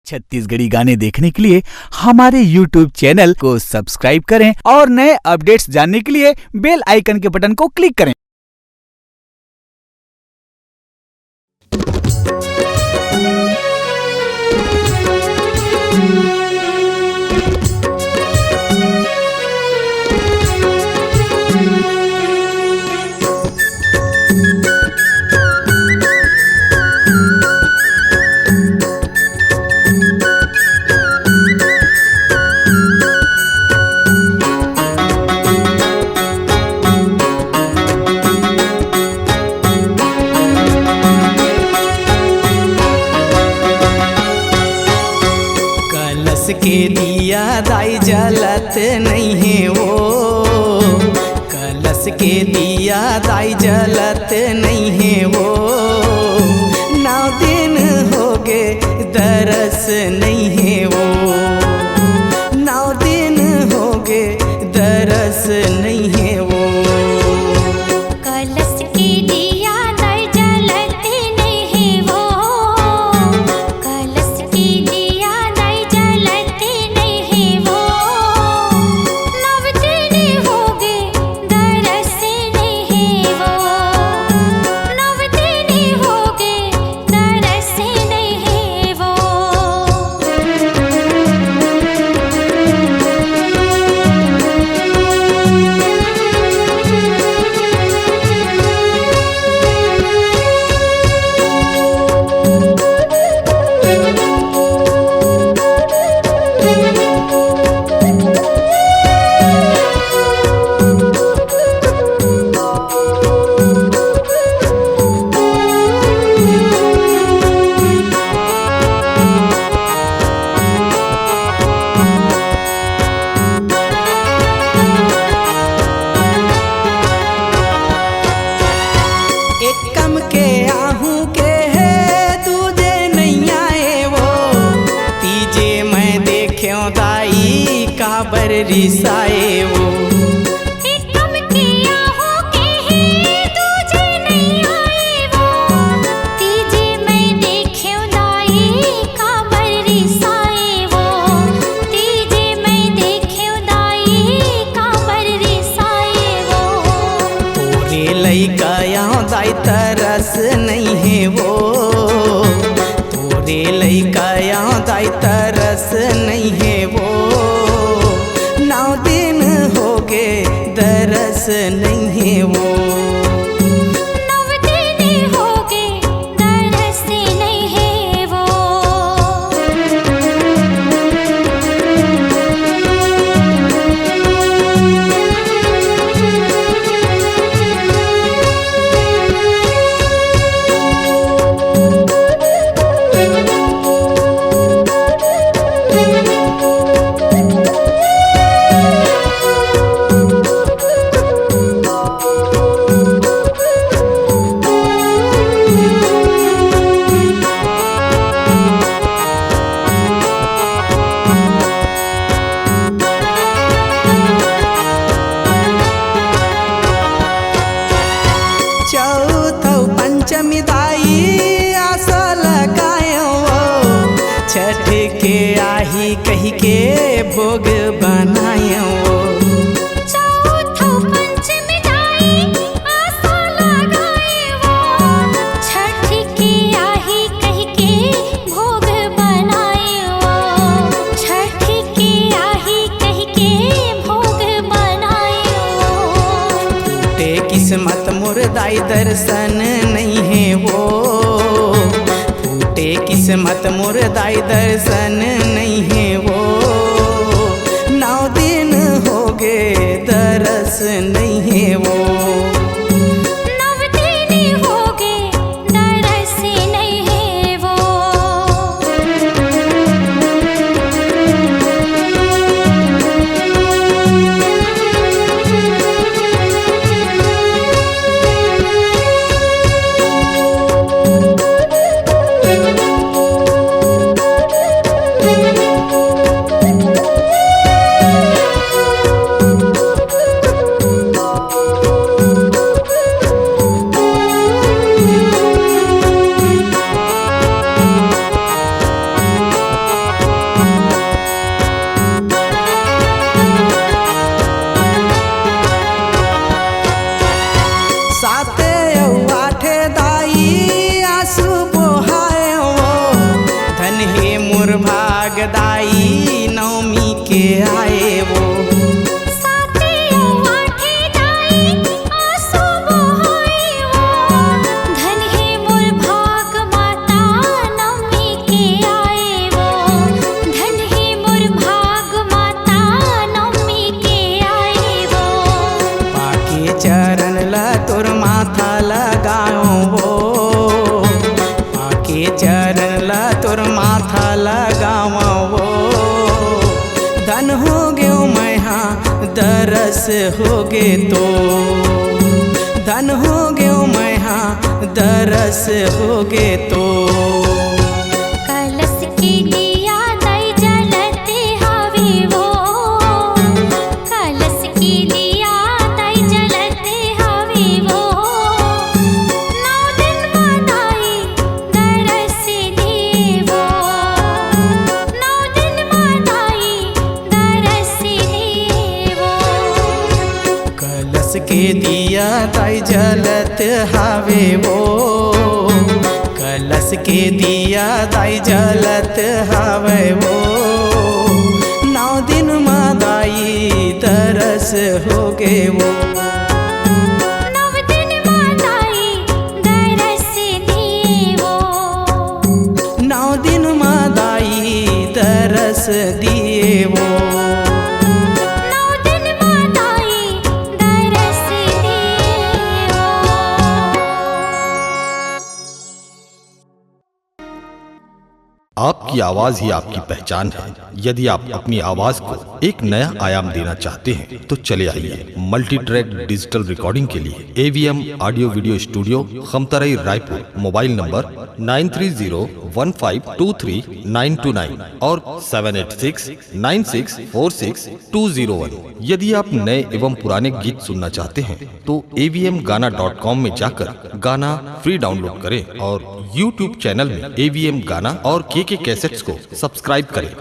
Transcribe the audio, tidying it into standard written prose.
छत्तीसगढ़ी गाने देखने के लिए हमारे YouTube चैनल को सब्सक्राइब करें और नए अपडेट्स जानने के लिए बेल आइकन के बटन को क्लिक करें। के दिया दाई जलत नहीं है वो, कलश के दिया दाई जलत नहीं है वो। 9 दिन हो गए दरस नहीं है वो, 9 दिन हो गए दरस नहीं है वो। कलश के दिया दाई जलत नहीं है वो, कलश के दिया दाई जलत नहीं है वो। 9 दिन हो गए दरस नहीं है वो, 9 दिन हो गए दरस नहीं है वो। एकम के आहूं के है दूजे नहीं आए वो, तीजे मैं देख्यो दाई काबर रिसाए वो। एकम के आहूं के है दूजे नहीं आए वो, तीजे मैं देख्यो दाई काबर रिसाए वो, तीजे मैं देख्यो दाई काबर रिसाए वो। पूरे लइका यहाँ दाई तरस नहीं है वो, तोरे लइका यहाँ दाई तरस नहीं है वो। 9 दिन हो गए दरस नहीं है वो। 9 दिन हो गए दरस नहीं है वो। चौथौ पंचमी दाई आशा लगायो वो, छठ के आही कही के भोग बनायो वो। चौथौ पंचमी दाई आशा लगाए वो, छठ के आही कह के भोग बनाए वो, छठ के आही कह के भोग बनाए वो। टूटे किस्मत मोर दाई दर्शन नहीं है वो, टूटे किस्मत मोर दाई दर्शन नहीं है वो। 9 दिन हो गए दरस नहीं है वो। 9 दिन हो गए दरस नहीं है वो। मोर भाग दाई नवमी के आए वो। साथे आठे दाई आंसू बहाए वो। धन है मोर भाग माता नवमी के आए वो। धन है मोर भाग माता नवमी के आए वो। पाके चरण ला तोर माथा लगाओ वो। पाके चरण ला तोर माथा लगाओ वो। धन हो गयो मैहा दरस हो गे तो। धन हो गयो मैहा दरस हो गे तो। कलश के दिया दाई जलते हवे वो। कलश के दिया दाई जलते हवे वो। नौ दिन मनाई दरस देवो। नौ दिन मनाई दरस देवो। कलश के दिया ताई जलत हावे वो। कलश के दिया दाई जलत हावे वो। नौ दिन मादाई तरस हो गे वो। नव दिन मनाई दरस देवो। नौ दिन मादाई तरस दिए वो। नौ दिन मनाई दरस देवो। आपकी आवाज ही आपकी पहचान है। यदि आप अपनी आवाज को एक नया आयाम देना चाहते हैं तो चले आइए मल्टी ट्रैक डिजिटल रिकॉर्डिंग के लिए AVM audio video studio Khamtarai Raipur. Mobile number 9301523929 और 7869646201। यदि आप नए एवं पुराने गीत सुनना चाहते हैं तो avmgana.com में जाकर गाना फ्री डाउनलोड करें और YouTube चैनल में AVM गाना और KK कैसेट्स को सब्सक्राइब करें।